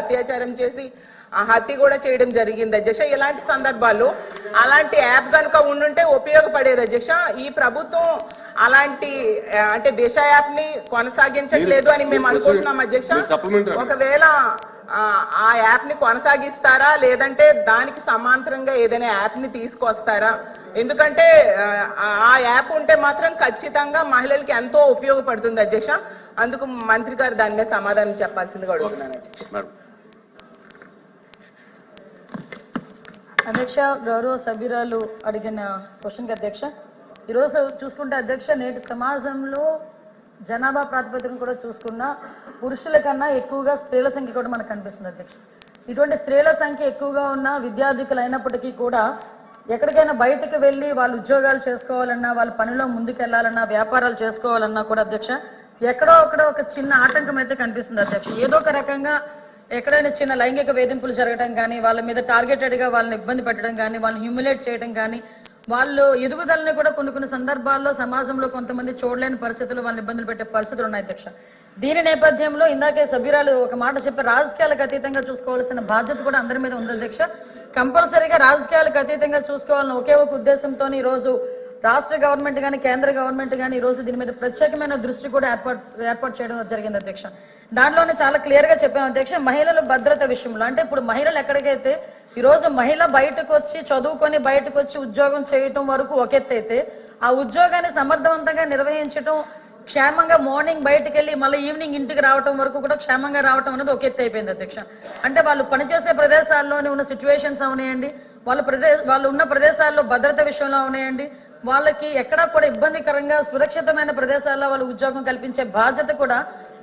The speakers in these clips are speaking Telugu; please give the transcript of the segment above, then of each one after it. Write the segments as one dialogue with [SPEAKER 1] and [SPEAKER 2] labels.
[SPEAKER 1] అత్యాచారం చేసి హత్య కూడా చేయడం జరిగింది అధ్యక్ష. ఇలాంటి సందర్భాల్లో అలాంటి యాప్ కనుక ఉండుంటే ఉపయోగపడేది అధ్యక్ష. ఈ ప్రభుత్వం అలాంటి అంటే దిశ యాప్ ని కొనసాగించట్లేదు అని మేము అనుకుంటున్నాం అధ్యక్ష. ఒకవేళ ఆ యాప్ ని కొనసాగిస్తారా లేదంటే దానికి సమాంతరంగా ఏదైనా యాప్ ని తీసుకొస్తారా? ఎందుకంటే ఆ యాప్ ఉంటే మాత్రం ఖచ్చితంగా మహిళలకి ఎంతో ఉపయోగపడుతుంది అధ్యక్ష. అందుకు మంత్రి గారు దాని మీద సమాధానం చెప్పాల్సిందిగా అడుగుతున్నాను అధ్యక్ష.
[SPEAKER 2] అధ్యక్ష, గౌరవ సభ్యురాలు అడిగిన క్వశ్చన్కి అధ్యక్ష, ఈరోజు చూసుకుంటే అధ్యక్ష, నేటి సమాజంలో జనాభా ప్రాతిపదికన కూడా చూసుకున్న పురుషుల కన్నా ఎక్కువగా స్త్రీల సంఖ్య కూడా మనకు కనిపిస్తుంది అధ్యక్ష. ఇటువంటి స్త్రీల సంఖ్య ఎక్కువగా ఉన్న విద్యార్థికులు అయినప్పటికీ కూడా ఎక్కడికైనా బయటకు వెళ్ళి వాళ్ళు ఉద్యోగాలు చేసుకోవాలన్నా, వాళ్ళ పనిలో ముందుకెళ్లాలన్నా, వ్యాపారాలు చేసుకోవాలన్నా కూడా అధ్యక్ష ఎక్కడో ఒక చిన్న ఆటంకం అయితే కనిపిస్తుంది అధ్యక్ష. ఏదో ఒక రకంగా ఎక్కడైనా చిన్న లైంగిక వేధింపులు జరగడం కానీ, వాళ్ళ మీద టార్గెటెడ్గా వాళ్ళని ఇబ్బంది పెట్టడం కానీ, వాళ్ళని హ్యూమిలేట్ చేయడం కానీ, వాళ్ళు ఎదుగుదలని కూడా కొన్ని సందర్భాల్లో సమాజంలో కొంతమంది చూడలేని పరిస్థితులు వాళ్ళని ఇబ్బందులు పెట్టే పరిస్థితులు ఉన్నాయి అధ్యక్ష. దీని నేపథ్యంలో ఇందాకే సభ్యురాలు ఒక మాట చెప్పి రాజకీయాలకు అతీతంగా చూసుకోవాల్సిన బాధ్యత కూడా అందరి మీద ఉంది అధ్యక్ష. కంపల్సరీగా రాజకీయాలకు అతీతంగా చూసుకోవాలని ఒకే ఒక ఉద్దేశంతో ఈ రోజు రాష్ట్ర గవర్నమెంట్ కానీ కేంద్ర గవర్నమెంట్ కానీ ఈ రోజు దీని మీద ప్రత్యేకమైన దృష్టి కూడా ఏర్పాటు చేయడం జరిగింది అధ్యక్ష. దాంట్లోనే చాలా క్లియర్ గా చెప్పాము అధ్యక్ష, మహిళల భద్రత విషయంలో. అంటే ఇప్పుడు మహిళలు ఎక్కడికైతే ఈ రోజు మహిళ బయటకు వచ్చి చదువుకొని బయటకు వచ్చి ఉద్యోగం చేయటం వరకు ఒక ఎత్తు అయితే, ఆ ఉద్యోగాన్ని సమర్థవంతంగా నిర్వహించడం, క్షేమంగా మార్నింగ్ బయటకు వెళ్ళి మళ్ళీ ఈవినింగ్ ఇంటికి రావడం వరకు కూడా క్షేమంగా రావడం అనేది ఒక ఎత్తు అయిపోయింది అధ్యక్ష. అంటే వాళ్ళు పనిచేసే ప్రదేశాల్లోనే ఉన్న సిచ్యువేషన్స్ అవనాయండి, వాళ్ళు ఉన్న ప్రదేశాల్లో భద్రత విషయంలో అవనాయండి, వాళ్ళకి ఎక్కడా కూడా ఇబ్బందికరంగా సురక్షితమైన ప్రదేశాల్లో వాళ్ళు ఉద్యోగం కల్పించే బాధ్యత కూడా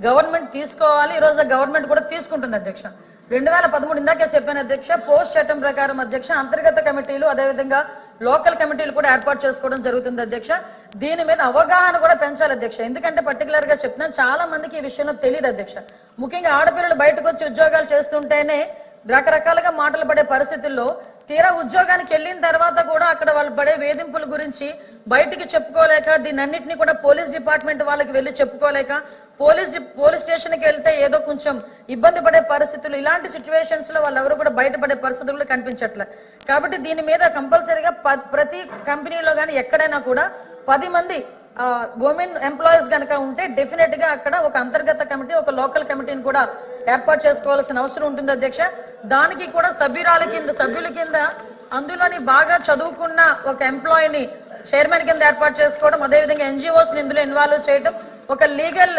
[SPEAKER 2] గవర్నమెంట్ తీసుకోవాలి. ఈ రోజు గవర్నమెంట్ కూడా తీసుకుంటుంది అధ్యక్ష. 2013 ఇందాకే చెప్పాను అధ్యక్ష, పోస్ట్ చట్టం ప్రకారం అధ్యక్ష అంతర్గత కమిటీలు అదేవిధంగా లోకల్ కమిటీలు కూడా ఏర్పాటు చేసుకోవడం జరుగుతుంది అధ్యక్ష. దీని మీద అవగాహన కూడా పెంచాలి అధ్యక్ష. ఎందుకంటే పర్టికులర్ గా చెప్తున్నాను, చాలా మందికి ఈ విషయంలో తెలియదు అధ్యక్ష. ముఖ్యంగా ఆడపిల్లలు బయటకు వచ్చి ఉద్యోగాలు చేస్తుంటేనే రకరకాలుగా మాటలు పడే పరిస్థితుల్లో తీరా ఉద్యోగానికి వెళ్ళిన తర్వాత కూడా అక్కడ వాళ్ళు పడే వేధింపుల గురించి బయటికి చెప్పుకోలేక, దీన్నన్నింటినీ కూడా పోలీస్ డిపార్ట్మెంట్ వాళ్ళకి వెళ్ళి చెప్పుకోలేక, పోలీస్ స్టేషన్కి వెళ్తే ఏదో కొంచెం ఇబ్బంది పడే పరిస్థితులు, ఇలాంటి సిచ్యువేషన్స్ లో వాళ్ళెవరు కూడా బయటపడే పరిస్థితులు కనిపించట్లే. కాబట్టి దీని మీద కంపల్సరీగా ప్రతి కంపెనీలో కానీ ఎక్కడైనా కూడా 10 మంది ఉమెన్ ఎంప్లాయీస్ కనుక ఉంటే డెఫినెట్ గా అక్కడ ఒక అంతర్గత కమిటీ, ఒక లోకల్ కమిటీని కూడా ఏర్పాటు చేసుకోవాల్సిన అవసరం ఉంటుంది అధ్యక్ష. దానికి కూడా సభ్యుల కింద అందులోని బాగా చదువుకున్న ఒక ఎంప్లాయీని చైర్మన్ కింద ఏర్పాటు చేసుకోవడం, అదేవిధంగా ఎన్జిఓస్ ఇందులో ఇన్వాల్వ్ చేయడం, ఒక లీగల్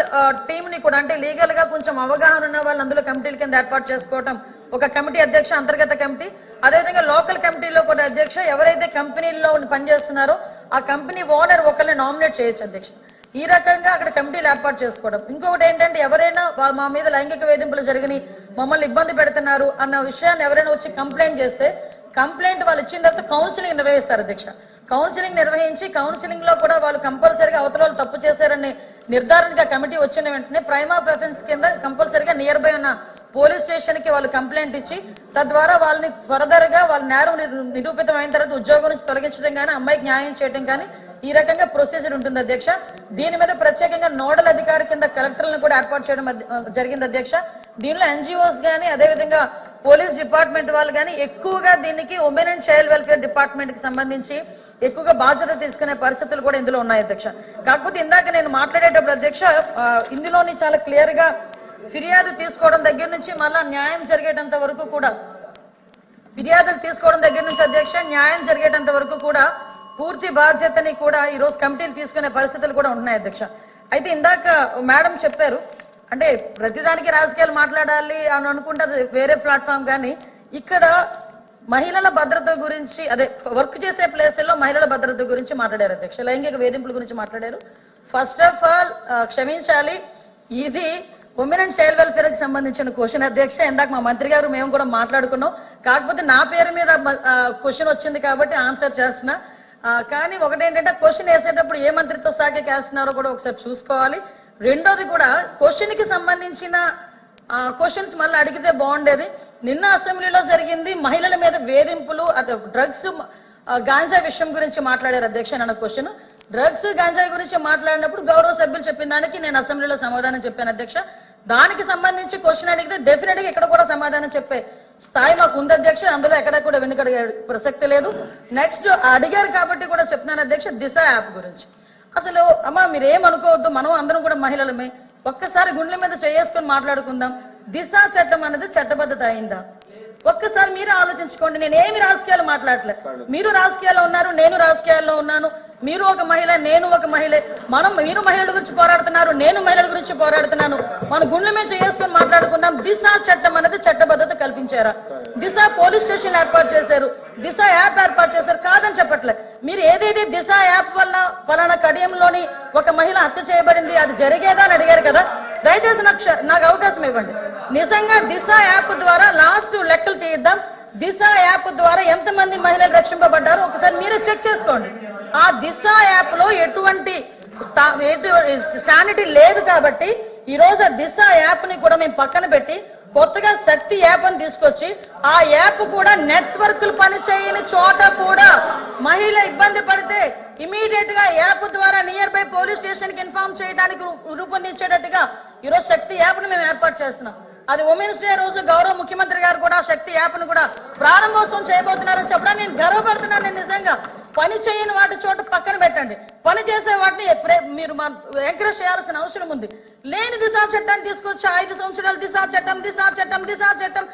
[SPEAKER 2] టీమ్ ని కూడా అంటే లీగల్ గా కొంచెం అవగాహన ఉన్న వాళ్ళు అందులో కమిటీల కింద ఏర్పాటు చేసుకోవడం, ఒక కమిటీ అధ్యక్ష అంతర్గత కమిటీ, అదేవిధంగా లోకల్ కమిటీలో కూడా అధ్యక్ష ఎవరైతే కంపెనీల్లో పనిచేస్తున్నారో ఆ కంపెనీ ఓనర్ ఒకరిని నామినేట్ చేయొచ్చు అధ్యక్ష. ఈ రకంగా అక్కడ కమిటీలు ఏర్పాటు చేసుకోవడం. ఇంకొకటి ఏంటంటే, ఎవరైనా మా మీద లైంగిక వేధింపులు జరిగినాయి, మమ్మల్ని ఇబ్బంది పెడుతున్నారు అన్న విషయాన్ని ఎవరైనా వచ్చి కంప్లైంట్ చేస్తే కంప్లైంట్ వాళ్ళు ఇచ్చిన తర్వాత కౌన్సిలింగ్ నిర్వహిస్తారు అధ్యక్ష. కౌన్సిలింగ్ నిర్వహించి కౌన్సిలింగ్ లో కూడా వాళ్ళు కంపల్సరీగా అవతల వాళ్ళు తప్పు చేశారని నిర్ధారణగా కమిటీ వచ్చిన వెంటనే ప్రైమ్ ఆఫ్ అఫెన్స్ కింద కంపల్సరీగా నియర్ బై ఉన్న పోలీస్ స్టేషన్ కి వాళ్ళు కంప్లైంట్ ఇచ్చి తద్వారా వాళ్ళని ఫర్దర్ గా వాళ్ళ నేరం నిరూపితం అయిన తర్వాత ఉద్యోగం నుంచి తొలగించడం కానీ, అమ్మాయికి న్యాయం చేయడం కానీ, ఈ రకంగా ప్రొసీజర్ ఉంటుంది అధ్యక్ష. దీని మీద ప్రత్యేకంగా నోడల్ అధికారి కింద కలెక్టర్లను కూడా ఏర్పాటు చేయడం జరిగింది అధ్యక్ష. దీనిలో ఎన్జిఓస్ కానీ అదేవిధంగా పోలీస్ డిపార్ట్మెంట్ వాళ్ళు కానీ ఎక్కువగా దీనికి women and child welfare department కి సంబంధించి ఎక్కువగా బాధ్యత తీసుకునే పరిస్థితులు కూడా ఇందులో ఉన్నాయి అధ్యక్ష. కాకపోతే ఇందాక నేను మాట్లాడేటప్పుడు అధ్యక్ష ఇందులోని చాలా క్లియర్ గా ఫిర్యాదు తీసుకోవడం దగ్గర నుంచి మళ్ళా న్యాయం జరిగేటంత వరకు కూడా, ఫిర్యాదులు తీసుకోవడం దగ్గర నుంచి అధ్యక్ష న్యాయం జరిగేటంత వరకు కూడా పూర్తి బాధ్యతని కూడా ఈ రోజు కమిటీలు తీసుకునే పరిస్థితులు కూడా ఉంటున్నాయి అధ్యక్ష. అయితే ఇందాక మేడం చెప్పారు, అంటే ప్రతిదానికి రాజకీయాలు మాట్లాడాలి అని అనుకుంటే వేరే ప్లాట్ఫామ్, కానీ ఇక్కడ మహిళల భద్రత గురించి అదే వర్క్ చేసే ప్లేసుల్లో మహిళల భద్రత గురించి మాట్లాడారు అధ్యక్ష. లైంగిక వేధింపుల గురించి మాట్లాడారు. ఫస్ట్ ఆఫ్ ఆల్ క్షమించాలి, ఇది ఉమెన్ అండ్ చైల్డ్ వెల్ఫేర్ కి సంబంధించిన క్వశ్చన్ అధ్యక్ష. ఇందాక మా మంత్రి గారు మేము కూడా మాట్లాడుకున్నాం, కాకపోతే నా పేరు మీద క్వశ్చన్ వచ్చింది కాబట్టి ఆన్సర్ చేస్తున్నా. కానీ ఒకటేంటంటే క్వశ్చన్ వేసేటప్పుడు ఏ మంత్రిత్వ శాఖకి వేస్తున్నారో కూడా ఒకసారి చూసుకోవాలి. రెండోది కూడా క్వశ్చన్ కి సంబంధించిన క్వశ్చన్స్ మళ్ళీ అడిగితే బాగుండేది. నిన్న అసెంబ్లీలో జరిగింది మహిళల మీద వేధింపులు, డ్రగ్స్ గాంజా విషయం గురించి మాట్లాడారు అధ్యక్ష. నన్న క్వశ్చన్ డ్రగ్స్ గాంజా గురించి మాట్లాడినప్పుడు గౌరవ సభ్యులు చెప్పిన దానికి నేను అసెంబ్లీలో సమాధానం చెప్పాను అధ్యక్ష. దానికి సంబంధించి క్వశ్చన్ అడిగితే డెఫినెట్ గా ఇక్కడ కూడా సమాధానం చెప్పే స్థాయి మాకు ఉంది అధ్యక్ష. అందులో ఎక్కడ కూడా వెనుకడిగే ప్రసక్తి లేదు. నెక్స్ట్ అడిగారు కాబట్టి కూడా చెప్తున్నాను అధ్యక్ష, దిశ యాప్ గురించి. అసలు అమ్మ మీరేమనుకోవద్దు, మనం అందరం కూడా మహిళలమే. ఒక్కసారి గుండెల మీద చేసుకొని మాట్లాడుకుందాం. దిశ చట్టం అనేది చట్టబద్ధత అయిందా? ఒక్కసారి మీరు ఆలోచించుకోండి. నేనేమి రాజకీయాలు మాట్లాడలే. మీరు రాజకీయాల్లో ఉన్నారు, నేను రాజకీయాల్లో ఉన్నాను. మీరు ఒక మహిళ, నేను ఒక మహిళే. మీరు మహిళల గురించి పోరాడుతున్నారు, నేను మహిళల గురించి పోరాడుతున్నాను. మన గుండెల మీద చేసుకొని మాట్లాడుకుందాం. దిశ చట్టం అనేది చట్టబద్ధత కల్పించారా? దిశ పోలీస్ స్టేషన్ ఏర్పాటు చేశారు, దిశ యాప్ ఏర్పాటు చేశారు, కాదని చెప్పట్లే. మీరు ఏదైతే దిశ యాప్ వల్ల ఫలానా కడియంలోని ఒక మహిళ హత్య చేయబడింది, అది జరిగేదా అని అడిగారు కదా. దయచేసి నాకు అవకాశం ఇవ్వండి. నిజంగా దిశ యాప్ ద్వారా లాస్ట్ లెక్కలు తీద్దాం. దిశ యాప్ ద్వారా ఎంతమంది మహిళలు రక్షింపబడ్డారు ఒకసారి మీరే చెక్ చేసుకోండి. ఆ దిశ యాప్ లో ఎటువంటి శానిటీ లేదు కాబట్టి ఈ రోజు ఆ దిశ యాప్ ని కూడా మేము పక్కన పెట్టి కొత్తగా శక్తి యాప్ అని తీసుకొచ్చి ఆ యాప్ కూడా నెట్వర్క్లు పనిచేయని చోట కూడా మహిళ ఇబ్బంది పడితే ఇమీడియట్ గా యాప్ ద్వారా నియర్ బై పోలీస్ స్టేషన్ కి ఇన్ఫార్మ్ చేయడానికి రూపొందించేటట్టుగా ఈరోజు శక్తి యాప్ ని మేము ఏర్పాటు చేస్తున్నాం. అది ఉమెన్స్ డే రోజు గౌరవ ముఖ్యమంత్రి గారు కూడా శక్తి యాప్ ను కూడా ప్రారంభోత్సవం చేయబోతున్నారని చెప్పడానికి నేను గర్వపడుతున్నాను. నేను నిజంగా పని చేయని వాటి చోట పక్కన పెట్టండి, పని చేసే వాటిని మీరు ఎంకరేజ్ చేయాల్సిన అవసరం ఉంది. లేని దిశా చట్టాన్ని తీసుకొచ్చి 5 సంవత్సరాలు దిశా చట్టం